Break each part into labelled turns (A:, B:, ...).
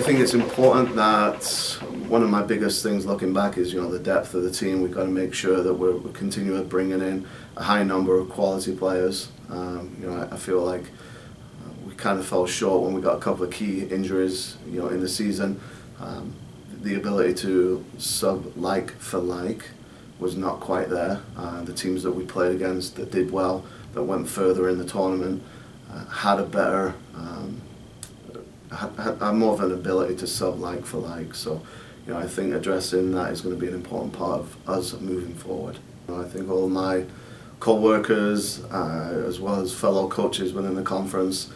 A: think it's important that one of my biggest things looking back is, the depth of the team. We've got to make sure that we're continuing bringing in a high number of quality players. I feel like we kind of fell short when we got a couple of key injuries, in the season. The ability to sub like for like was not quite there. The teams that we played against that did well, that went further in the tournament, had a better, had more of an ability to sub like for like. So, I think addressing that is going to be an important part of us moving forward. I think all my co-workers, as well as fellow coaches within the conference,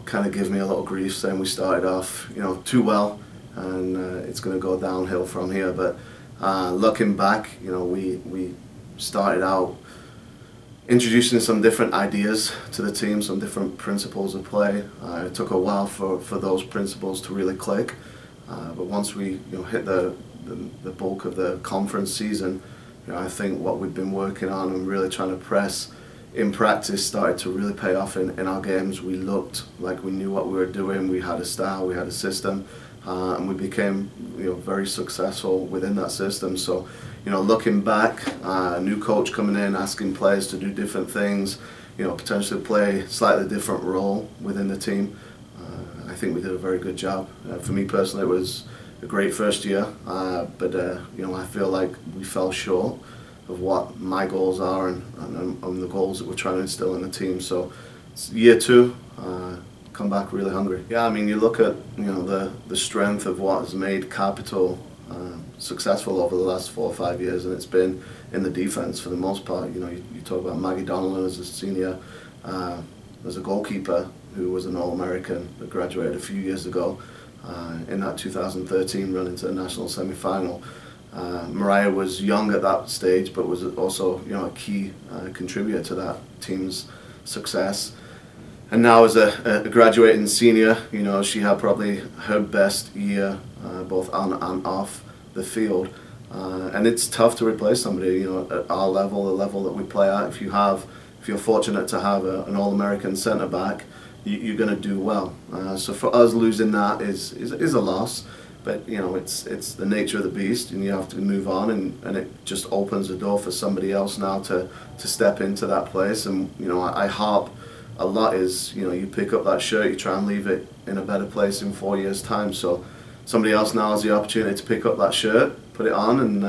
A: kind of give me a little grief saying we started off, too well, and it's going to go downhill from here. But looking back, we started out introducing some different ideas to the team, some different principles of play. It took a while for those principles to really click, but once we hit the bulk of the conference season, I think what we've been working on and really trying to press in practice started to really pay off in our games. We looked like we knew what we were doing. We had a style, we had a system, and we became very successful within that system. So looking back, a new coach coming in, asking players to do different things, potentially play a slightly different role within the team. I think we did a very good job. For me personally, it was a great first year, but I feel like we fell short of what my goals are and the goals that we're trying to instill in the team. So year two, come back really hungry. Yeah, I mean, you look at the strength of what has made Capital successful over the last 4 or 5 years, and it's been in the defense for the most part. You talk about Maggie Donnellan as a senior, as a goalkeeper who was an All-American that graduated a few years ago in that 2013 run into the national semi-final. Mariah was young at that stage, but was also a key contributor to that team's success. And now as a graduating senior, she had probably her best year both on and off the field. And it's tough to replace somebody, at our level, the level that we play at. If you're fortunate to have an All-American centre back, you're going to do well. So for us, losing that is a loss. But it's the nature of the beast, and you have to move on, and it just opens the door for somebody else now to step into that place. And I harp a lot is you pick up that shirt, you try and leave it in a better place in 4 years' time. So somebody else now has the opportunity to pick up that shirt, put it on, and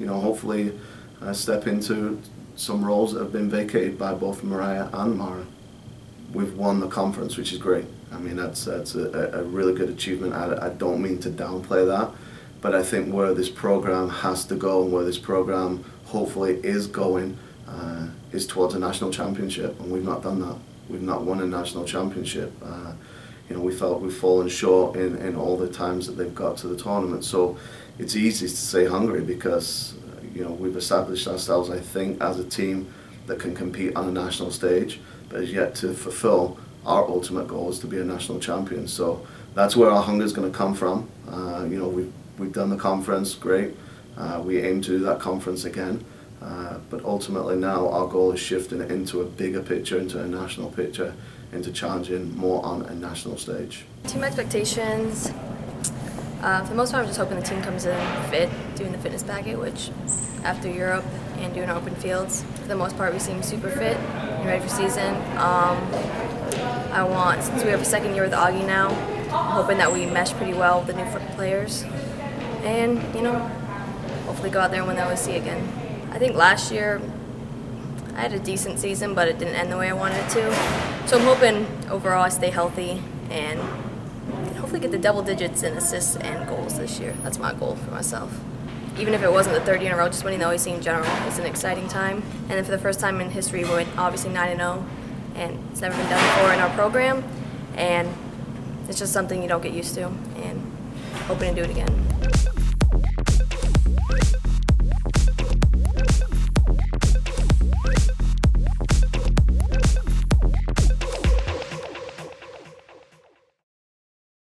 A: hopefully step into some roles that have been vacated by both Mariah and Mara. We've won the conference, which is great. I mean, that's a really good achievement. I don't mean to downplay that, but I think where this program has to go and where this program hopefully is going is towards a national championship, and we've not done that. We've not won a national championship. We felt we've fallen short in all the times that they've got to the tournament. So it's easy to say hungry because we've established ourselves, I think, as a team that can compete on a national stage, but is yet to fulfill our ultimate goal is to be a national champion. So that's where our hunger is going to come from. We've done the conference, great. We aim to do that conference again. But ultimately now our goal is shifting it into a bigger picture, into a national picture, into challenging more on a national stage.
B: Team expectations, for the most part I'm just hoping the team comes in fit, doing the fitness packet, which after Europe and doing open fields, for the most part we seem super fit and ready for season. Since we have a second year with Augie now, I'm hoping that we mesh pretty well with the new players and, hopefully go out there and win the OSC again. I think last year I had a decent season, but it didn't end the way I wanted it to. So I'm hoping overall I stay healthy and hopefully get the double digits in assists and goals this year. That's my goal for myself. Even if it wasn't the third year in a row, just winning the OSC in general is an exciting time. And then for the first time in history, we went obviously 9-0, and it's never been done before in our program. And it's just something you don't get used to, and hoping to do it again.